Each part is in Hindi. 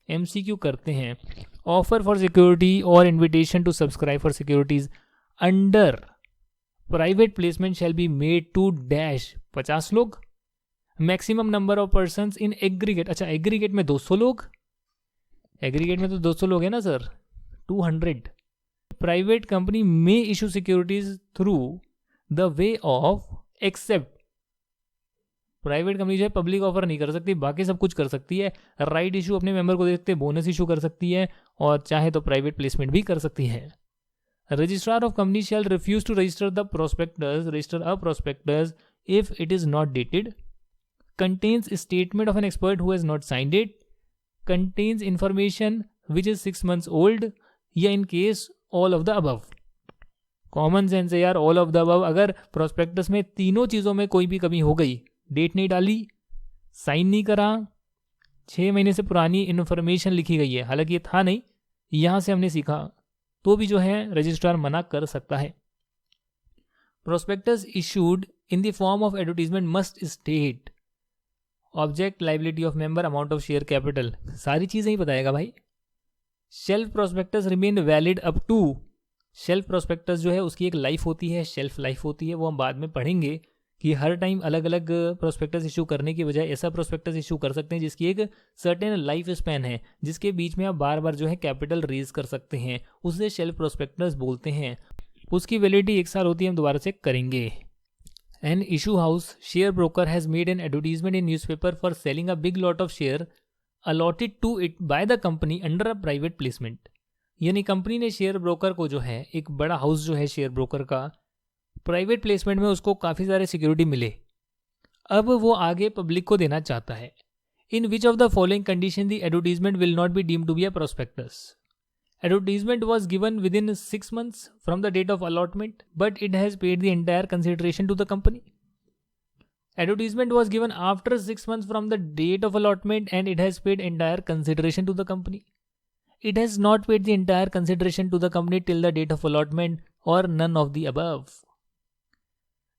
MCQ करते हैं। ऑफर फॉर सिक्योरिटी और invitation to subscribe for securities under private placement shall be made to dash 50 लोग। Maximum number of persons in aggregate, अच्छा एग्रीगेट में 200 लोग, एग्रीगेट में तो 200 लोग है ना सर, 200। प्राइवेट कंपनी में issue securities through the way of except, private company जो है पब्लिक ऑफर नहीं कर सकती, बाकी सब कुछ कर सकती है। राइट इशू अपने मेंबर को देखते बोनस इशू कर सकती है, और चाहे तो प्राइवेट प्लेसमेंट भी कर सकती है। Registrar of company shall refuse to register the prospectus, register a prospectus if it is not dated, contains a statement of an expert who has not signed it, contains information which is 6 months old, या in case all of the above। Common sense है यार, ऑल ऑफ द अबव। अगर प्रोस्पेक्टस में तीनों चीज़ों में कोई भी कमी हो गई, डेट नहीं डाली, साइन नहीं करा, 6 महीने से पुरानी इन्फॉर्मेशन लिखी गई है, हालांकि ये था नहीं, यहाँ से हमने सीखा, तो भी जो है रजिस्ट्रार मना कर सकता है। Prospectus issued in the form of advertisement must state object, liability of member, amount of share capital, सारी चीज़ें ही बताएगा भाई। Shelf prospectus remain valid up to, shelf prospectus जो है उसकी एक लाइफ होती है, शेल्फ लाइफ होती है, वो हम बाद में पढ़ेंगे कि हर टाइम अलग अलग प्रोस्पेक्टस इशू करने की बजाय ऐसा प्रोस्पेक्टस इशू कर सकते हैं जिसकी एक सर्टेन लाइफ स्पैन है, जिसके बीच में आप बार बार जो है कैपिटल रेज कर सकते हैं, उसे शेल्फ प्रोस्पेक्टस बोलते हैं। उसकी वैलिडिटी 1 साल होती है, हम दोबारा चेक करेंगे। An issue house share broker has made an advertisement in newspaper for selling a big lot of share allotted to it by the company under a private placement। यानी कंपनी ने शेयर ब्रोकर को जो है, एक बड़ा हाउस जो है शेयर ब्रोकर का, प्राइवेट प्लेसमेंट में उसको काफ़ी सारे सिक्योरिटी मिले, अब वो आगे पब्लिक को देना चाहता है। In which of the following condition the advertisement will not be deemed to be a prospectus. Advertisement was given within 6 months from the date of allotment, but it has paid the entire consideration to the company. Advertisement was given after 6 months from the date of allotment and it has paid entire consideration to the company. It has not paid the entire consideration to the company till the date of allotment or none of the above.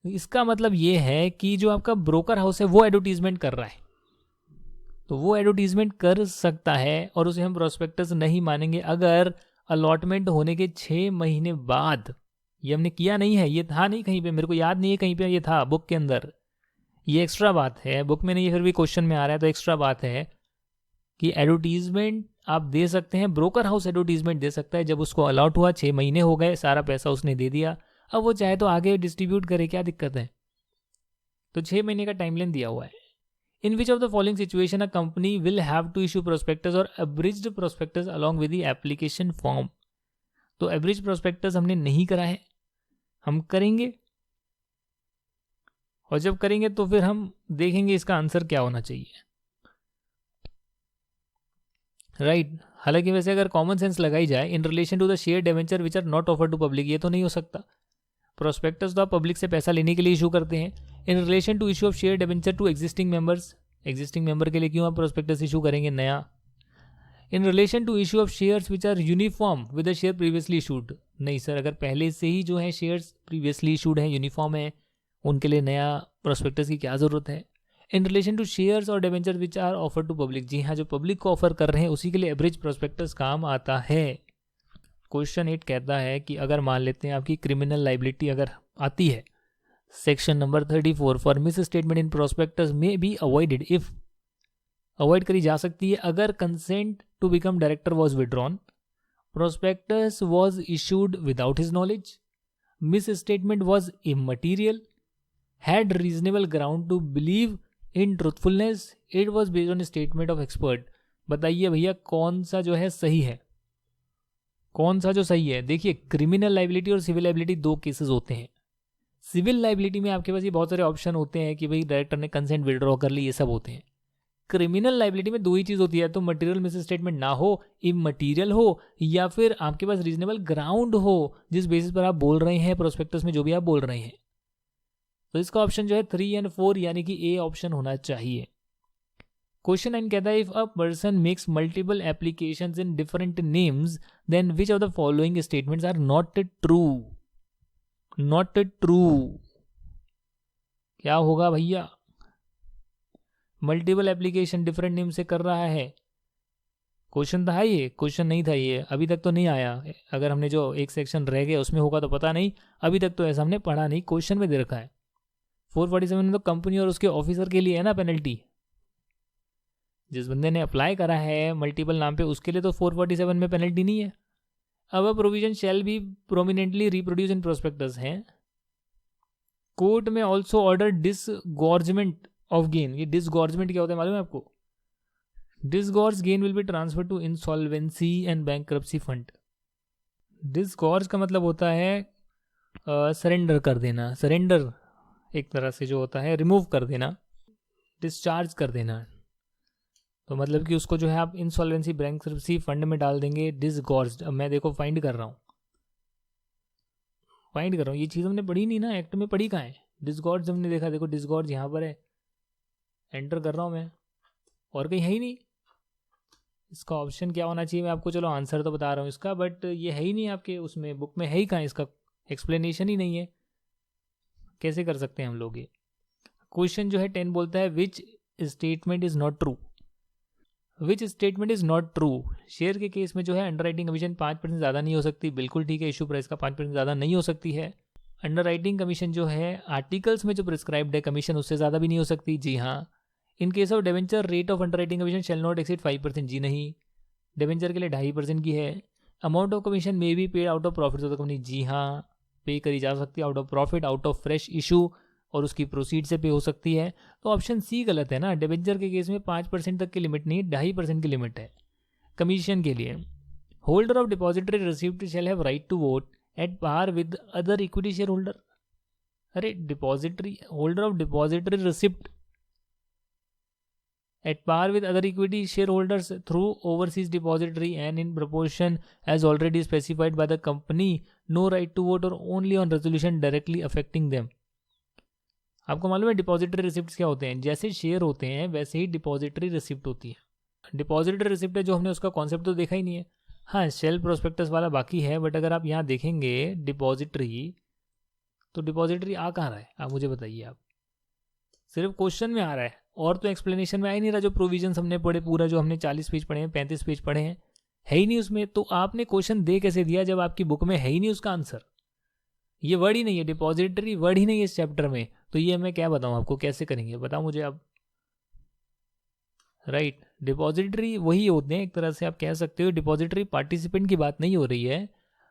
इसका मतलब ये है कि जो आपका ब्रोकर हाउस है वो एडवर्टीजमेंट कर रहा है, तो वो एडवर्टीजमेंट कर सकता है और उसे हम प्रोस्पेक्टस नहीं मानेंगे अगर अलॉटमेंट होने के 6 महीने बाद, ये हमने किया नहीं है, ये था नहीं कहीं पे, मेरे को याद नहीं है कहीं पे ये था बुक के अंदर, ये एक्स्ट्रा बात है, बुक में नहीं, फिर भी क्वेश्चन में आ रहा है तो एक्स्ट्रा बात है कि एडवर्टीजमेंट आप दे सकते हैं, ब्रोकर हाउस एडवर्टीजमेंट दे सकता है जब उसको अलॉट हुआ, 6 महीने हो गए, सारा पैसा उसने दे दिया, अब वो चाहे तो आगे डिस्ट्रीब्यूट करे, क्या दिक्कत है, तो 6 महीने का टाइमलाइन दिया हुआ है। In which of the following situation a company will have to issue prospectus or abridged prospectus along with the application form। तो abridged prospectus हमने नहीं करा है, हम करेंगे, और जब करेंगे तो फिर हम देखेंगे इसका आंसर क्या होना चाहिए, राइट। हालांकि वैसे अगर कॉमन सेंस लगाई जाए, in relation to the share debenture which are not offer to public, ये तो नहीं हो सकता। प्रोस्पेक्टस तो आप पब्लिक से पैसा लेने के लिए इशू करते हैं। In relation to issue of share debenture to existing members, existing member के लिए क्यों आप प्रोस्पेक्टस इशू करेंगे नया। In relation to issue of shares which are uniform with the share previously issued, नहीं सर, अगर पहले से ही जो है शेयर्स प्रीवियसली इशूड हैं, यूनिफॉर्म है, उनके लिए नया प्रोस्पेक्टस की क्या ज़रूरत है। इन रिलेशन टू शेयर्स और debenture which are offer to public, जी हाँ, जो पब्लिक को ऑफर कर रहे हैं उसी के लिए एवरेज प्रोस्पेक्टस काम आता है। क्वेश्चन 8 कहता है कि अगर मान लेते हैं आपकी क्रिमिनल लाइबिलिटी अगर आती है, section number 34 for misstatement in prospectus में बी अवॉइडेड इफ, अवॉइड करी जा सकती है अगर consent to become director was withdrawn, prospectus was issued without his knowledge, misstatement was immaterial, had reasonable ground to believe in truthfulness, it was based on statement of expert. बताइए भैया कौन सा जो है सही है, कौन सा जो सही है। देखिए क्रिमिनल लाइबिलिटी और सिविल लाइबिलिटी 2 केसेस होते हैं। सिविल लाइबिलिटी में आपके पास ये बहुत सारे ऑप्शन होते हैं कि भाई डायरेक्टर ने कंसेंट विड्रॉ कर ली, ये सब होते हैं। क्रिमिनल लाइबिलिटी में 2 ही चीज़ होती है, तो मटेरियल मिस स्टेटमेंट ना हो, इमटीरियल हो, या फिर आपके पास रीजनेबल ग्राउंड हो जिस बेसिस पर आप बोल रहे हैं प्रोस्पेक्टस में जो भी आप बोल रहे हैं। तो इसका ऑप्शन जो है 3 एंड 4 यानी कि ए ऑप्शन होना चाहिए। क्वेश्चन 9 कहता है if a person makes multiple applications in different names then which of the following statements are not true. Not true क्या होगा भैया, मल्टीपल एप्लीकेशन डिफरेंट नेम से कर रहा है, क्वेश्चन था ये, क्वेश्चन नहीं था ये, अभी तक तो नहीं आया। अगर हमने जो एक सेक्शन रह गया उसमें होगा तो पता नहीं, अभी तक तो ऐसा हमने पढ़ा नहीं, क्वेश्चन में दे रखा है। 447 में तो कंपनी और उसके ऑफिसर के लिए है ना पेनल्टी। जिस बंदे ने अप्लाई करा है मल्टीपल नाम पे उसके लिए तो 447 में पेनल्टी नहीं है। अब provision shall be prominently reproduce in prospectus है। कोर्ट में also order disgorgement of gain. ये डिसगॉर्जमेंट क्या होता है मालूम है आपको? Disgorge gain will be transfer to insolvency and bankruptcy fund. Disgorge का मतलब होता है सरेंडर कर देना। सरेंडर एक तरह से जो होता है रिमूव कर देना, डिस्चार्ज कर देना। तो मतलब कि उसको जो है आप इंसॉल्वेंसी बैंकरप्सी फंड में डाल देंगे डिसगॉर्ज्ड। अब मैं देखो फाइंड कर रहा हूँ, ये चीज़ हमने पढ़ी नहीं ना, एक्ट में पढ़ी कहाँ है? डिसगॉर्ज हमने देखा, देखो डिसगॉर्ज यहाँ पर है, एंटर कर रहा हूँ मैं, और कहीं है ही नहीं। इसका ऑप्शन क्या होना चाहिए मैं आपको चलो आंसर तो बता रहा हूँ इसका, बट ये है ही नहीं आपके उसमें बुक में, है ही कहाँ? इसका एक्सप्लेनेशन ही नहीं है। कैसे कर सकते हैं हम लोग ये? क्वेश्चन जो है 10 बोलता है which statement is not true. Which statement is not true? Share के केस में जो है अंडरराइटिंग कमीशन 5% ज़्यादा नहीं हो सकती, बिल्कुल ठीक है। इशू प्राइस का 5% ज़्यादा नहीं हो सकती है। अंडरराइटिंग कमीशन जो है आर्टिकल्स में जो प्रिस्क्राइब्ड है कमीशन उससे ज़्यादा भी नहीं हो सकती, जी हाँ। In case of debenture rate of underwriting commission shall not exceed 5%, जी नहीं। डेवेंचर के लिए 2.5% की है। Amount of commission may be paid out of profit of the company, जी हाँ, पे करी जा सकती है out of profit, out of fresh issue और उसकी प्रोसीड से पे हो सकती है। तो ऑप्शन सी गलत है ना। डिबेंचर के केस में 5% तक की लिमिट नहीं है, 2.5% की लिमिट है कमीशन के लिए। Holder of depository receipt shall have right to vote at par with other equity share holder. अरे depository holder of depository receipt at par with other equity shareholders through overseas depository and in proportion as already specified by the company, no right to vote or only on resolution directly affecting them। आपको मालूम है डिपॉजिटरी रिसिप्ट क्या होते हैं? जैसे शेयर होते हैं वैसे ही डिपॉजिटरी रिसिप्ट होती है। डिपॉजिटरी रिसिप्ट है जो हमने उसका कॉन्सेप्ट तो देखा ही नहीं है। हाँ, शेल प्रोस्पेक्टस वाला बाकी है, बट अगर आप यहाँ देखेंगे डिपॉजिटरी, तो डिपॉजिटरी आ कहाँ रहा है आप मुझे बताइए। आप सिर्फ क्वेश्चन में आ रहा है और तो एक्सप्लेनेशन में आ ही नहीं रहा। जो प्रोविजंस हमने पढ़े पूरा, जो हमने 40 पेज पढ़े हैं, 35 पेज पढ़े हैं, है ही नहीं उसमें। तो आपने क्वेश्चन दे कैसे दिया जब आपकी बुक में है ही नहीं उसका आंसर? ये वर्ड ही नहीं है, डिपॉजिटरी वर्ड ही नहीं है इस चैप्टर में। तो ये मैं क्या बताऊं आपको, कैसे करेंगे बताओ मुझे आप। राइट, डिपॉजिटरी वही होते हैं एक तरह से आप कह सकते हो। डिपॉजिटरी पार्टिसिपेंट की बात नहीं हो रही है,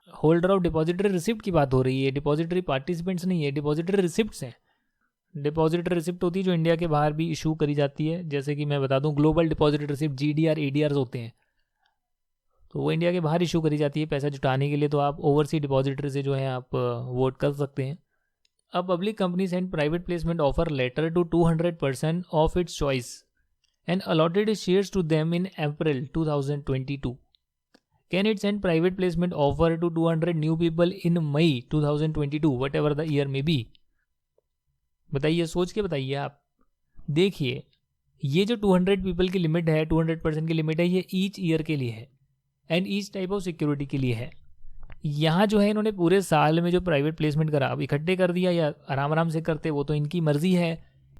होल्डर ऑफ डिपॉजिटरी रिसिप्ट की बात हो रही है। डिपॉजिटरी पार्टिसिपेंट्स नहीं है, डिपॉजिटरी रिसिप्ट्स हैं। डिपॉजिटरी रिसिप्ट होती है जो इंडिया के बाहर भी इशू करी जाती है, जैसे कि मैं बता दूं global depository receipt GDR ADRs होते हैं, तो वो इंडिया के बाहर इशू करी जाती है पैसा जुटाने के लिए। तो आप ओवरसी डिपॉजिटरी से जो है आप वोट कर सकते हैं। A public company send private placement offer letter to 200% of its choice and allotted shares to them in April 2022। Can it send private placement offer to 200 new people in May 2022 whatever the year में बी? बताइए, सोच के बताइए आप। देखिए, ये जो 200 पीपल की लिमिट है, 200% की लिमिट है, ये ईच ईयर के लिए है and each type of security के लिए है। यहाँ जो है इन्होंने पूरे साल में जो प्राइवेट प्लेसमेंट करा, अब इकट्ठे कर दिया या आराम आराम से करते वो तो इनकी मर्जी है।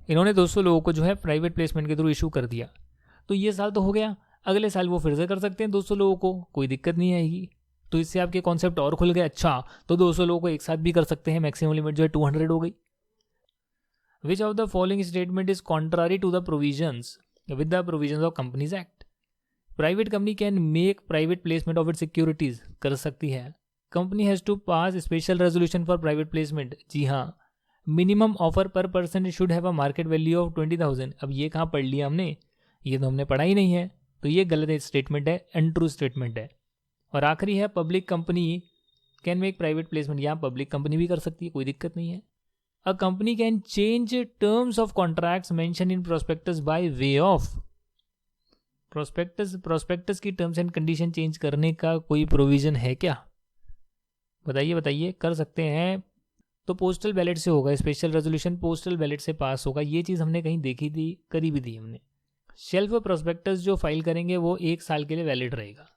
इन्होंने 200 लोगों को जो है प्राइवेट प्लेसमेंट के थ्रू इशू कर दिया, तो ये साल तो हो गया, अगले साल वो फिर से कर सकते हैं 200 लोगों को, कोई दिक्कत नहीं आएगी। तो इससे आपके कॉन्सेप्ट और खुल गए। अच्छा, तो 200 लोगों को एक साथ भी कर सकते हैं, मैक्सिमम लिमिट जो है 200 हो गई। Which of the following statement is contrary to the provisions with the provisions of Companies Act? Private company can make private placement of its securities, कर सकती है। Company has to pass special resolution for private placement, जी हाँ। Minimum offer per person should have a market value of 20,000। अब ये कहाँ पढ़ लिया हमने? ये तो हमने पढ़ा ही नहीं है, तो ये गलत स्टेटमेंट है, अनट्रू स्टेटमेंट है। और आखिरी है public company can make private placement, यहाँ पब्लिक कंपनी भी कर सकती है, कोई दिक्कत नहीं है। A company can change terms of contracts mentioned in prospectus by way of prospectus की terms and condition चेंज करने का कोई प्रोविजन है क्या? बताइए बताइए, कर सकते हैं। तो पोस्टल बैलेट से होगा, स्पेशल रेजोल्यूशन पोस्टल बैलेट से पास होगा। ये चीज़ हमने कहीं देखी थी, करी भी थी हमने। शेल्फ प्रोस्पेक्टस जो फाइल करेंगे वो 1 साल के लिए वैलिड रहेगा,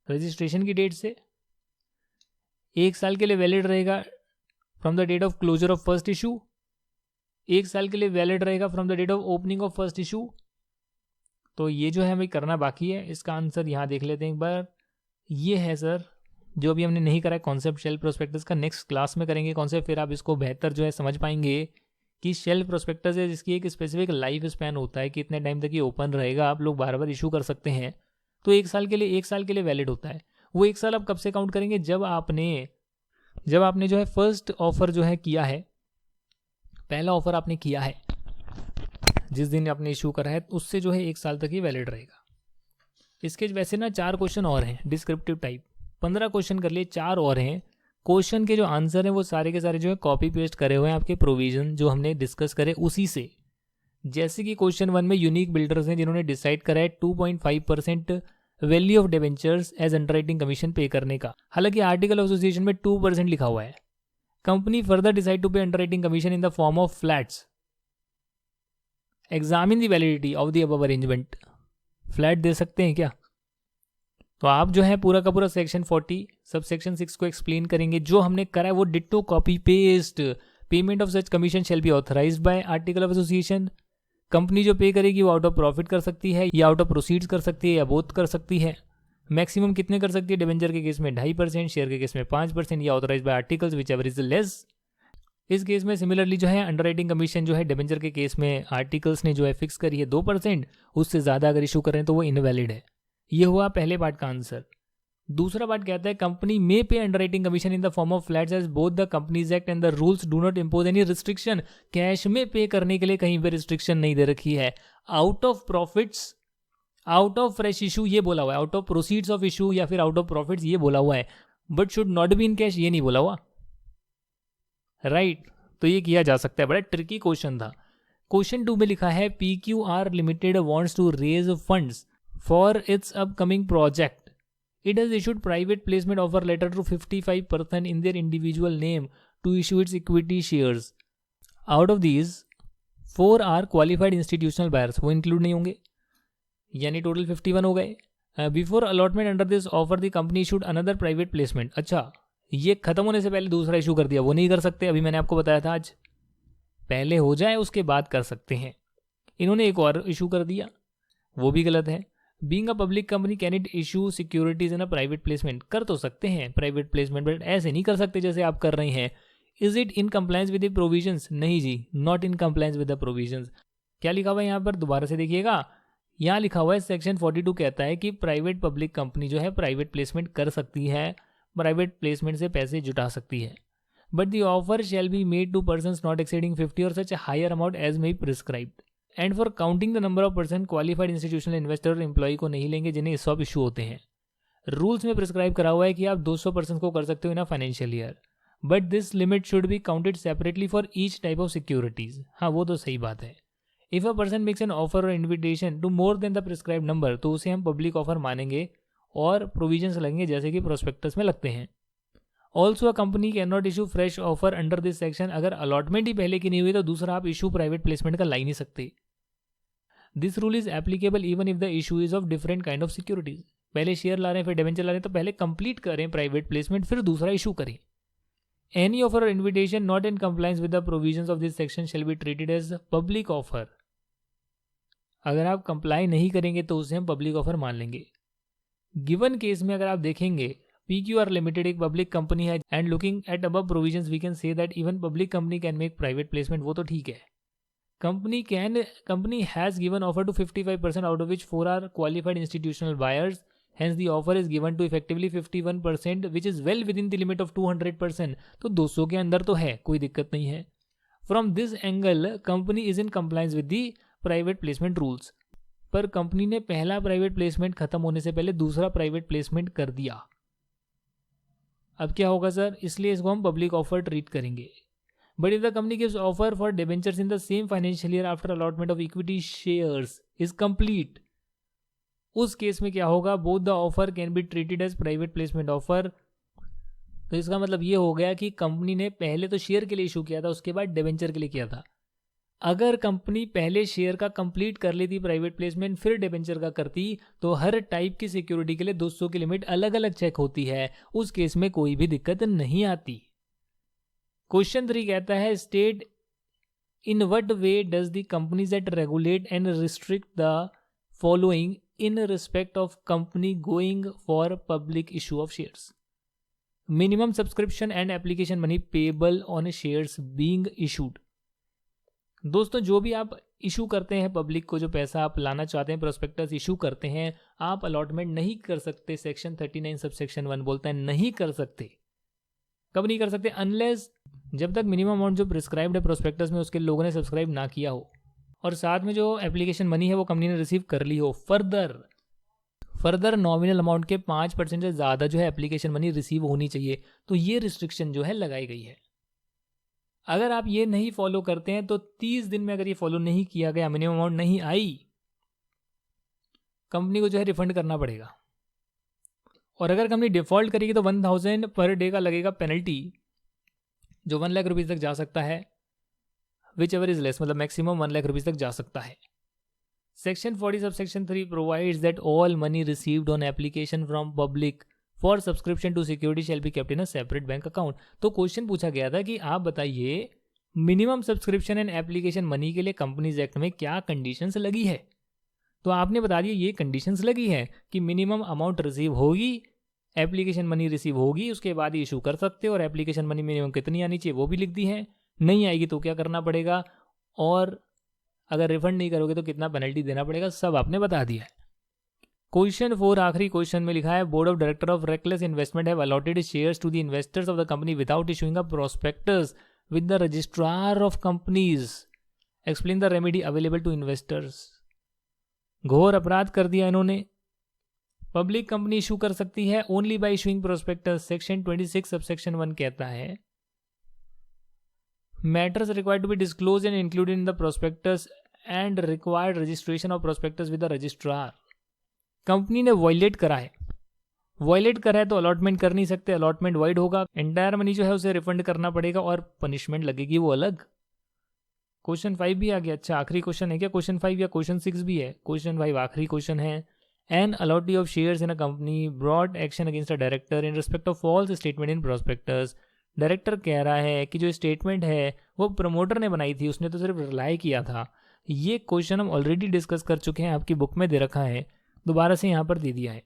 रजिस्ट्रेशन की डेट से 1 साल के लिए वैलिड रहेगा। From the date of closure of first issue 1 साल के लिए वैलिड रहेगा from the date of opening of first issue. तो ये जो है हमें करना बाकी है। इसका आंसर यहाँ देख लेते हैं एक बार। ये है सर, जो भी हमने नहीं करा है कॉन्सेप्ट शेल्फ प्रोस्पेक्टस का, नेक्स्ट क्लास में करेंगे कॉन्सेप्ट, फिर आप इसको बेहतर जो है समझ पाएंगे कि शेल्फ प्रोस्पेक्टस है जिसकी एक स्पेसिफिक लाइफ स्पैन होता है कि इतने टाइम तक ये ओपन रहेगा, आप लोग बार बार इशू कर सकते हैं। तो एक साल के लिए वैलिड होता है। वो एक साल आप कब से काउंट करेंगे, जब आपने जो है फर्स्ट ऑफर जो है किया है, पहला ऑफर आपने किया है जिस दिन आपने इशू करा है, उससे जो है एक साल तक ही वैलिड रहेगा। इसके वैसे ना 4 क्वेश्चन और हैं डिस्क्रिप्टिव टाइप, 15 क्वेश्चन कर लिए, 4 और हैं। क्वेश्चन के जो आंसर हैं वो सारे के सारे जो है कॉपी पेस्ट करे हुए हैं आपके प्रोविजन जो हमने डिस्कस करे उसी से। जैसे कि क्वेश्चन 1 में यूनिक बिल्डर्स हैं जिन्होंने डिसाइड करा है 2.5% value of debentures as underwriting commission pay करने का, हालांकि आर्टिकल एसोसिएशन में 2% लिखा हुआ है। Company further decide to pay underwriting commission in the form of flats, examine the validity of the above arrangement. Flat दे सकते हैं क्या? तो आप जो है पूरा का पूरा सेक्शन 40 सब सेक्शन 6 को एक्सप्लेन करेंगे। जो हमने करा है वो ditto copy paste. Payment of such commission shall be authorised bye article of association. Company जो पे करेगी वो आउट ऑफ प्रॉफिट कर सकती है या आउट ऑफ प्रोसीड्स कर सकती है या बोथ कर सकती है। मैक्सिमम कितने कर सकती है? डिबेंचर के केस में 2.5%, शेयर के केस में 5% या authorised bye articles which ever is less. इस केस में सिमिलरली जो है अंडरराइटिंग कमीशन जो है डिबेंचर के केस में आर्टिकल्स ने जो है फिक्स करी है 2%, उससे ज़्यादा अगर इशू करें तो वो इनवैलिड है। ये हुआ पहले पार्ट का आंसर। दूसरा पार्ट कहता है company may pay underwriting commission in the form of flats as both the companies act and the rules do not impose any restriction. Cash में पे करने के लिए कहीं पे रिस्ट्रिक्शन नहीं दे रखी है। Out of profits, out of fresh issue ये बोला हुआ है, out of proceeds of issue या फिर आउट ऑफ प्रॉफिट्स ये बोला हुआ है, but should not be in cash ये नहीं बोला हुआ, राइट। तो ये किया जा सकता है। बड़ा ट्रिकी क्वेश्चन था। क्वेश्चन 2 में लिखा है PQR limited wants to raise funds for its upcoming project. It has issued private placement offer letter to 55% in their individual name to issue its equity shares. Out of these 4 are qualified institutional buyers, वो इंक्लूड नहीं होंगे, यानी टोटल 51 हो गए। Before allotment under this offer the company issued another private placement. अच्छा, ये खत्म होने से पहले दूसरा इशू कर दिया, वो नहीं कर सकते। अभी मैंने आपको बताया था आज पहले हो जाए उसके बाद कर सकते हैं। इन्होंने एक और इशू कर दिया, वो भी गलत है। Being a public company can it issue securities in a private placement. कर तो सकते हैं प्राइवेट प्लेसमेंट, बट ऐसे नहीं कर सकते जैसे आप कर रहे हैं। Is it in compliance with the provisions? नहीं जी, not in compliance with the provisions. क्या लिखा हुआ है यहाँ पर? दोबारा से देखिएगा, यहाँ लिखा हुआ है सेक्शन 42 कहता है कि प्राइवेट पब्लिक कंपनी जो है प्राइवेट प्लेसमेंट कर सकती है, प्राइवेट प्लेसमेंट से पैसे जुटा सकती है, but the offer shall be made to persons not exceeding 50 और such higher amount as may be prescribed. And for counting the number of person qualified institutional investor और एम्प्लॉय को नहीं लेंगे जिन्हें सब इशू होते हैं। रूल्स में प्रिस्क्राइब करा हुआ है कि आप 200 पर्सन को कर सकते हो in a financial year, but this limit should be counted separately for each type of securities. हाँ, वो तो सही बात है। If a person makes an offer और invitation to more than the prescribe number, तो उसे हम पब्लिक ऑफर मानेंगे और प्रोविजंस लगेंगे जैसे कि प्रोस्पेक्टस में लगते हैं। Also a company can not issue fresh offer under this section. अगर अलॉटमेंट ही पहले की नहीं हुई तो दूसरा आप इशू प्राइवेट प्लेसमेंट का ला ही नहीं सकते। This rule is applicable even if the issue is of different kind of securities. पहले शेयर ला रहे हैं फिर डिबेंचर ला रहे हैं, तो पहले कंप्लीट करें प्राइवेट प्लेसमेंट फिर दूसरा इशू करें। एनी ऑफर और invitation not in compliance with the provisions of this section shall be treated as public offer. अगर आप कंप्लाई नहीं करेंगे तो उसे हम पब्लिक ऑफर मान लेंगे। गिवन केस में अगर आप देखेंगे PQR लिमिटेड एक पब्लिक कंपनी है and looking at above provisions we can say that even public company can make private placement, वो तो ठीक है। Company has given offer to 55% out of which 4 are qualified institutional buyers, hence the offer is given to effectively 51% which is well within the limit of 200%। तो 200 के अंदर तो है, कोई दिक्कत नहीं है। From this angle company is in compliance with the private placement rules. पर कंपनी ने पहला प्राइवेट प्लेसमेंट खत्म होने से पहले दूसरा प्राइवेट प्लेसमेंट कर दिया। अब क्या होगा सर? इसलिए इसको हम पब्लिक ऑफर ट्रीट करेंगे। But if the company gives offer for debentures in the same financial year after allotment of equity shares is complete, उस केस में क्या होगा? Both the offer can be treated as private placement offer. तो इसका मतलब ये हो गया कि कंपनी ने पहले तो शेयर के लिए इशू किया था, उसके बाद डिबेंचर के लिए किया था। अगर कंपनी पहले शेयर का कंप्लीट कर लेती प्राइवेट प्लेसमेंट फिर डिबेंचर का करती, तो हर टाइप की सिक्योरिटी के लिए 200 की लिमिट अलग अलग चेक होती है, उस केस में कोई भी दिक्कत नहीं आती। क्वेश्चन 3 कहता है state in what way does the companies that regulate and restrict the following in respect of company going for public issue of shares. Minimum subscription and application money payable on shares being issued. दोस्तों जो भी आप इशू करते हैं पब्लिक को, जो पैसा आप लाना चाहते हैं, प्रोस्पेक्टस इशू करते हैं, आप अलॉटमेंट नहीं कर सकते। सेक्शन 39 सबसेक्शन 1 बोलता है नहीं कर सकते। कब नहीं कर सकते? अनलेस जब तक मिनिमम अमाउंट जो प्रिस्क्राइब्ड है प्रोस्पेक्टस में उसके लोगों ने सब्सक्राइब ना किया हो और साथ में जो एप्लीकेशन मनी है वो कंपनी ने रिसीव कर ली हो। फर्दर नॉमिनल अमाउंट के 5% से ज़्यादा जो है एप्लीकेशन मनी रिसीव होनी चाहिए। तो ये रिस्ट्रिक्शन जो है लगाई गई है। अगर आप ये नहीं फॉलो करते हैं तो 30 दिन में अगर ये फॉलो नहीं किया गया, मिनिमम अमाउंट नहीं आई, कंपनी को जो है रिफंड करना पड़ेगा। और अगर कंपनी डिफॉल्ट करेगी तो 1000 पर डे का लगेगा पेनल्टी, जो 1 लाख रुपीज़ तक जा सकता है। विच एवर इज लेस, मतलब मैक्सिमम 1 लाख रुपीज़ तक जा सकता है। Section 40 subsection 3 provides that all money received on application from public for subscription to security shall be kept in a separate bank account. तो क्वेश्चन पूछा गया था कि आप बताइए minimum subscription and application money के लिए कंपनीज एक्ट में क्या कंडीशंस लगी है। तो आपने बता दिया ये कंडीशंस लगी है कि मिनिमम अमाउंट रिसीव होगी, एप्लीकेशन मनी रिसीव होगी, उसके बाद ही इशू कर सकते हो, और एप्लीकेशन मनी मिनिमम कितनी आनी चाहिए वो भी लिख दी है। नहीं आएगी तो क्या करना पड़ेगा, और अगर रिफंड नहीं करोगे तो कितना पेनल्टी देना पड़ेगा, सब आपने बता दिया है। क्वेश्चन 4 आखिरी क्वेश्चन में लिखा है board of director of reckless investment have allotted shares to the investors of the company without issuing a prospectus with the registrar of companies. Explain the remedy available to investors. घोर अपराध कर दिया इन्होंने। पब्लिक कंपनी इशू कर सकती है only by issuing prospectus. Section 26 subsection 1 कहता है matters required to be disclose and included in the prospectus and required registration of prospectus with the registrar. Company ने वॉयलेट करा है, तो अलॉटमेंट कर नहीं सकते, अलॉटमेंट वाइड होगा, एंटायर मनी जो है उसे रिफंड करना पड़ेगा और पनिशमेंट लगेगी वो अलग। क्वेश्चन 5 भी आ गया। अच्छा आखिरी क्वेश्चन है क्या क्वेश्चन 5, या क्वेश्चन 6 भी है? क्वेश्चन 5 आखिरी क्वेश्चन है। An allottee of shares in a company brought action against a director in respect of false statement in prospectus. Director कह रहा है कि जो स्टेटमेंट है वो प्रमोटर ने बनाई थी, उसने तो सिर्फ रिलाई किया था। ये क्वेश्चन हम ऑलरेडी डिस्कस कर चुके हैं, आपकी बुक में दे रखा है, दोबारा से यहाँ पर दे दिया है।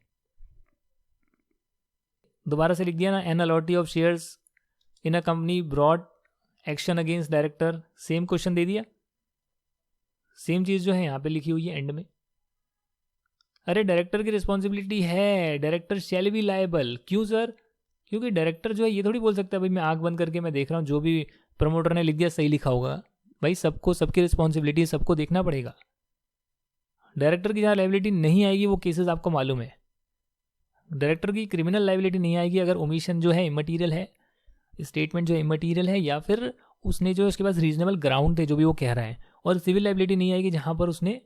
दोबारा से लिख दिया ना, an allottee of shares in a company brought action against director, same question दे दिया, सेम चीज़ जो है यहाँ पे लिखी हुई है एंड में। अरे डायरेक्टर की रिस्पॉन्सिबिलिटी है, डायरेक्टर शैल बी लायबल। क्यों सर? क्योंकि डायरेक्टर जो है ये थोड़ी बोल सकता है भाई मैं आंख बंद करके मैं देख रहा हूँ जो भी प्रमोटर ने लिख दिया सही लिखा होगा। भाई सबको सबकी रिस्पॉन्सिबिलिटी, सबको देखना पड़ेगा। डायरेक्टर की जहाँ लाइबिलिटी नहीं आएगी वो केसेस आपको मालूम है। डायरेक्टर की क्रिमिनल लाइबिलिटी नहीं आएगी अगर ओमिशन जो है इमटीरियल है, स्टेटमेंट जो है इमटीरियल है, या फिर उसने जो उसके पास रीजनेबल ग्राउंड थे जो भी वो कह रहा है। और सिविल लाइबिलिटी नहीं आएगी जहाँ पर उसने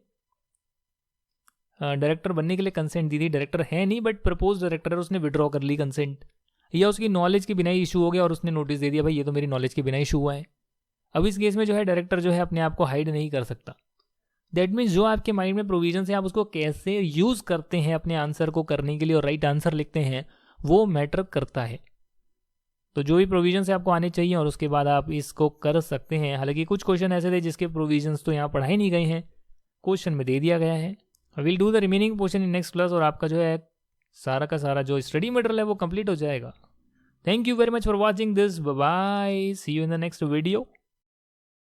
डायरेक्टर बनने के लिए कंसेंट दी थी, डायरेक्टर है नहीं बट प्रपोज डायरेक्टर है, उसने विड्रॉ कर ली कंसेंट, या उसकी नॉलेज के बिना ही इशू हो गया और उसने नोटिस दे दिया भाई ये तो मेरी नॉलेज के बिना इशू हुआ है। अब इस केस में जो है डायरेक्टर जो है अपने आप को हाइड नहीं कर सकता। दैट मीन्स जो आपके माइंड में प्रोविजन है आप उसको कैसे यूज करते हैं अपने आंसर को करने के लिए और राइट आंसर लिखते हैं वो मैटर करता है। तो जो भी प्रोविजन से आपको आने चाहिए और उसके बाद आप इसको कर सकते हैं। हालांकि कुछ क्वेश्चन ऐसे थे जिसके प्रोविजंस तो यहाँ पढ़ाए नहीं गए हैं, क्वेश्चन में दे दिया गया है। Will do the remaining portion in next class और आपका जो है सारा का सारा जो स्टडी मटेरियल है वो कंप्लीट हो जाएगा। Thank you very much for watching this, bye, see you in the next video.